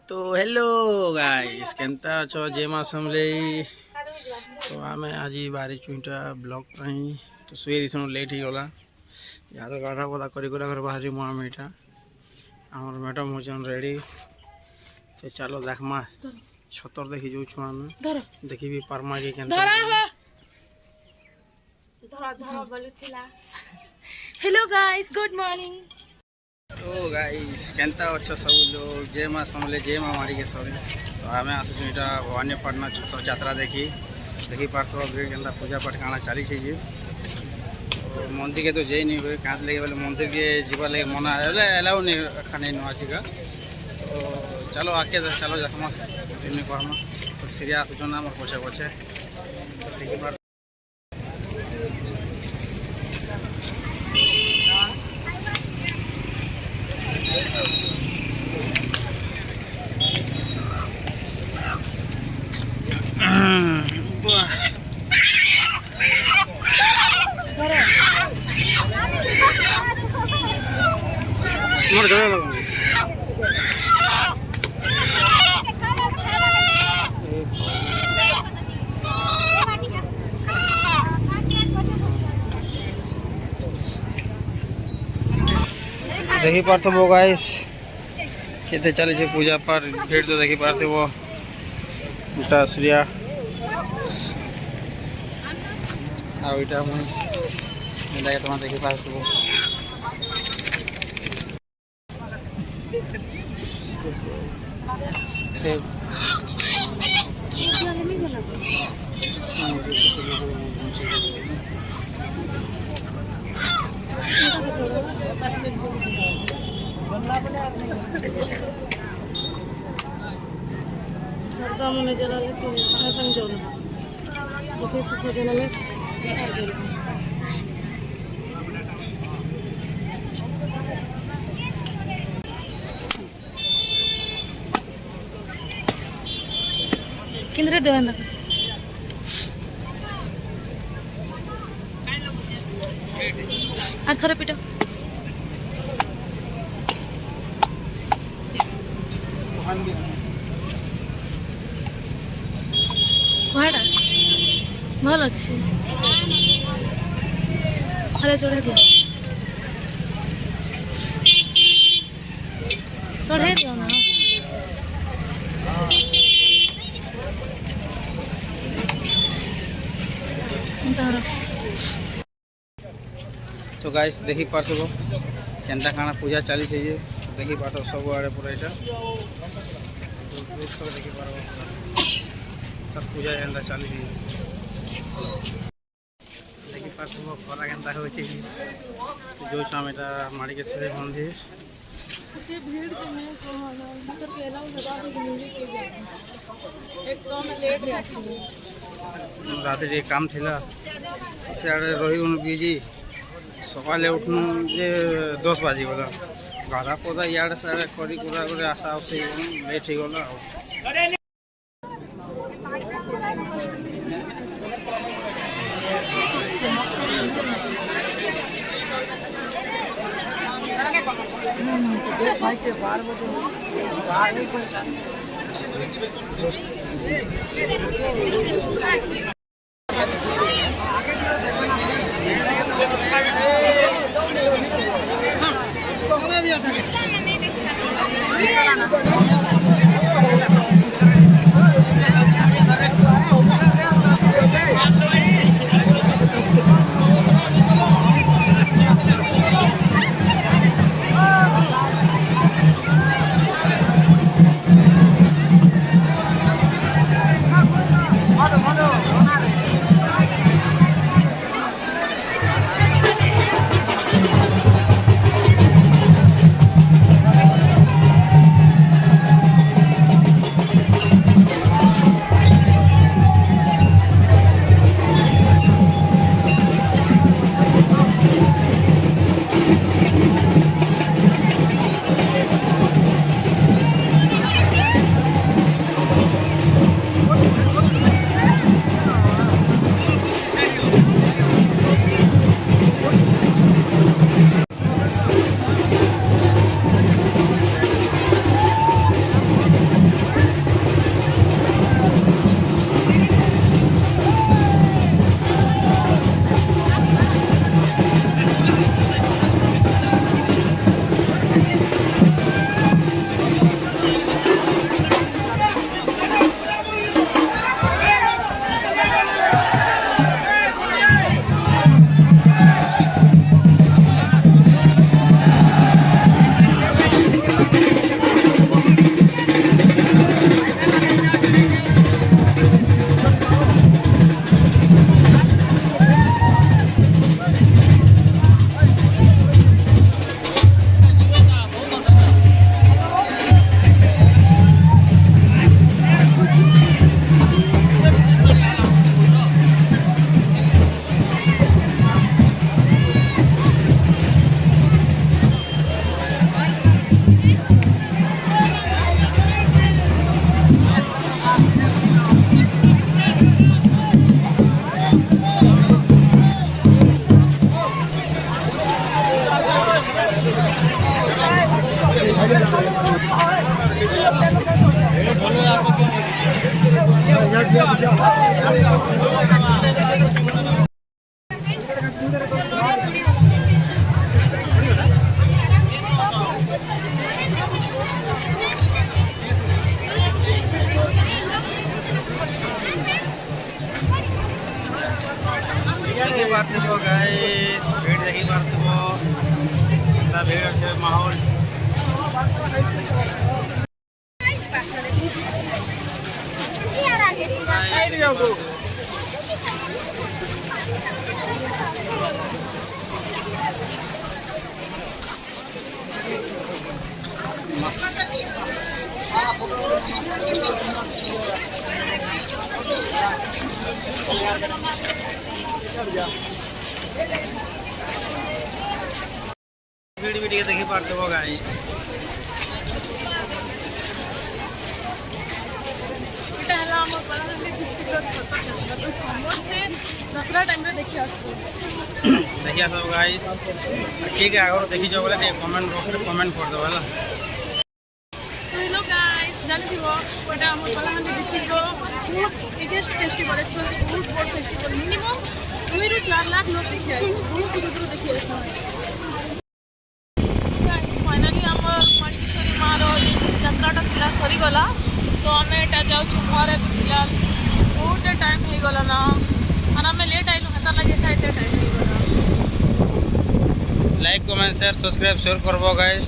तो hello guys केनता अछो जे मा समले तो आमे आज बारी चुईटा ब्लॉग पई तो सुई दिसनो लेट ही गला यार गाढ़ा बोला करी गला घर बाहरी मु आमे इटा हमर मैडम होजन रेडी तो चलो देखमा छतर देखि जो छु आमे देखि भी परमा के केनता धरा धरा बोलुथिला हेलो गाइस गुड मॉर्निंग। तो गाइस केनता अच्छा सब लोग जे मा समले जे मा मारी के सब तो आमे आसु इटा भवानीपटना छतर यात्रा देखी पारतो भीड़ केनता पूजा पाठ काना चली छै जे तो मंदिर के तो जे नहीं हुए काज लगे वाले मंदिर के जीवा लगे मना एलाउ नहीं खाने नो आछिका तो चलो आके चलो जखमा दिन करमा तो सीरिया आसु ना हमर पछे पछे तो देखि पार मोर जगह लगा देखी पारते वो गाइस केते चले छे पूजा पर भीड़ तो देखी पारते वो उल्टा श्रिया आ इटा हम लाइट मा देखी पारते वो सरदा में जला लेके संग जला देखो सुख जला में जला किंद्रे देवंदा আর থরে পিটো কোহাড়া ভালো আছে ভালো চড়ে দিও চড়ে দিও না तो गाइस देखी पारतो केनता खाना पूजा चली छे जे देखी पारतो सब आड़े पूरा इटा तो देखी पारबो सब पूजा केनता चली छे देखी पारतो खरा केनता होय छे जो सामेटा माड़ी के छे मंदिर ते भीड़ के में कहला भीतर के अलाउ लगा के मिले के जाए एक तो में लेट रही रात रे काम थिला से आड़े रही उन बिजी सकाले उठनु जे 10 बाजी गला गाधा पोदा यार सारे करी कुरा करे आशा उठे लेट ही गला देखी पार्थिव गाइस भीड़ देखी पार्थिव भीड़ अच्छे माहौल भीड़ भी देखी पार्थिव गाइस तो समस्ते दसरा टाइम देखी आसो देखी आस गाइस ठीक है अगर देखी जाओ बोले कमेंट बॉक्स में कमेंट कर दो है तो हेलो गाइस जानी गोटा आम कलाहांडी डिस्ट्रिक्ट बहुत बिगेस्ट फेस्टिवल एक्चुअली बहुत बड़ फेस्टिवल मिनिमम 2 ରୁ 4 लाख लोग देखी आस बहुत दूर देखी आस गाइस फाइनली आमर मणिकेश्वरी मार यात्राटा पिला सरीगला तो आम एटा जाऊँ घर फिलहाल बहुत टाइम हो गला ना और आम लेट आइलु हेतार लगे एते टाइम हो गला like comment share subscribe share करबो गाइस।